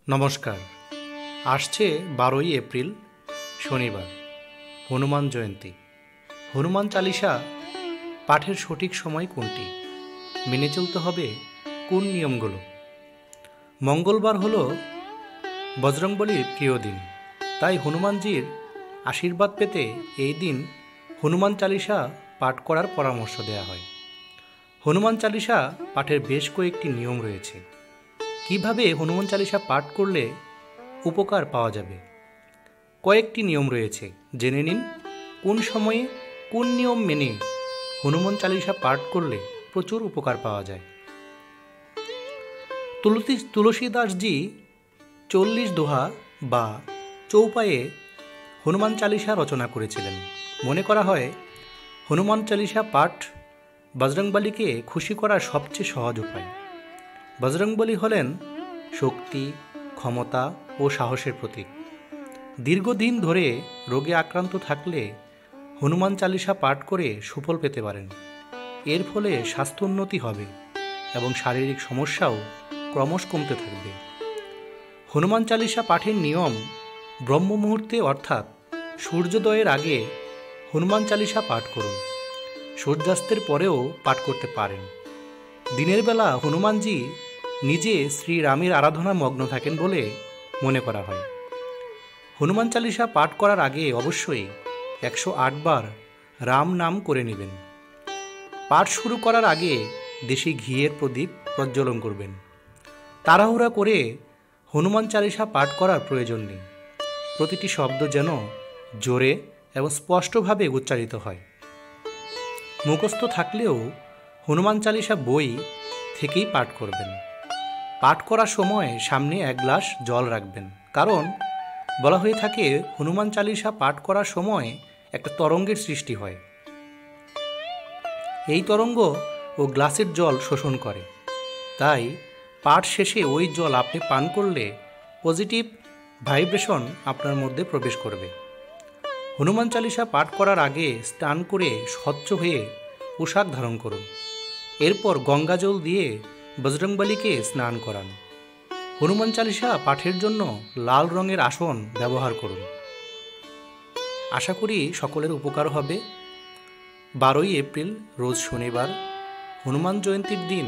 নমস্কার। আসছে 12ই এপ্রিল শনিবার, হনুমান জয়ন্তী। হনুমান চালিসা পাঠের সঠিক সময় কোনটি? মেনে চলতে হবে কোন নিয়মগুলো? মঙ্গলবার হলো বজরংবলীর প্রিয় দিন, তাই হনুমানজির আশীর্বাদ পেতে এই দিন হনুমান চালিসা পাঠ করার পরামর্শ দেওয়া হয়। হনুমান চালিসা পাঠের বেশ কয়েকটি নিয়ম রয়েছে। কিভাবে হনুমান চালিসা পাঠ করলে উপকার পাওয়া যাবে? কয়েকটি নিয়ম রয়েছে, জেনে নিন কোন সময়ে কোন নিয়ম মেনে হনুমান চালিসা পাঠ করলে প্রচুর উপকার পাওয়া যায়। তুলসীদাসজি 40 দোহা বা চৌপায়ে হনুমান চালিসা রচনা করেছিলেন। মনে করা হয় হনুমান চালিসা পাঠ বজরংবলীকে খুশি করার সবচেয়ে সহজ উপায়। বজরংবলী হলেন শক্তি, ক্ষমতা ও সাহসের প্রতীক। দীর্ঘদিন ধরে রোগে আক্রান্ত থাকলে হনুমান চালিসা পাঠ করে সুফল পেতে পারেন। এর ফলে স্বাস্থ্য উন্নতি হবে এবং শারীরিক সমস্যাও ক্রমশ কমতে থাকবে। হনুমান চালিসা পাঠের নিয়ম: ব্রহ্ম মুহূর্তে অর্থাৎ সূর্যোদয়ের আগে হনুমান চালিসা পাঠ করুন। সূর্যাস্তের পরেও পাঠ করতে পারেন। দিনের বেলা হনুমানজি নিজে শ্রীরামের আরাধনা মগ্ন থাকেন বলে মনে করা হয়। হনুমান চালিসা পাঠ করার আগে অবশ্যই 108 বার রাম নাম করে নেবেন। পাঠ শুরু করার আগে দেশি ঘিয়ের প্রদীপ প্রজ্বলন করবেন। তাড়াহুড়া করে হনুমান চালিসা পাঠ করার প্রয়োজন নেই। প্রতিটি শব্দ যেন জোরে এবং স্পষ্টভাবে উচ্চারিত হয়। মুখস্থ থাকলেও হনুমান চালিসা বই থেকেই পাঠ করবেন। পাঠ করার সময় সামনে 1 গ্লাস জল রাখবেন, কারণ বলা হয়ে থাকে হনুমান চালিসা পাঠ করার সময় একটা তরঙ্গের সৃষ্টি হয়। এই তরঙ্গ ও গ্লাসের জল শোষণ করে, তাই পাঠ শেষে ওই জল আপনি পান করলে পজিটিভ ভাইব্রেশন আপনার মধ্যে প্রবেশ করবে। হনুমান চালিসা পাঠ করার আগে স্নান করে স্বচ্ছ হয়ে পোশাক ধারণ করুন। এরপর গঙ্গাজল দিয়ে বজরংবলীকে স্নান করান। হনুমান চালিসা পাঠের জন্য লাল রঙের আসন ব্যবহার করুন। আশা করি সকলের উপকার হবে। 12ই এপ্রিল রোজ শনিবার, হনুমান জয়ন্তীর দিন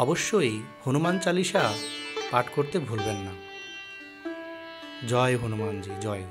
অবশ্যই হনুমান চালিসা পাঠ করতে ভুলবেন না। জয় হনুমানজি, জয়।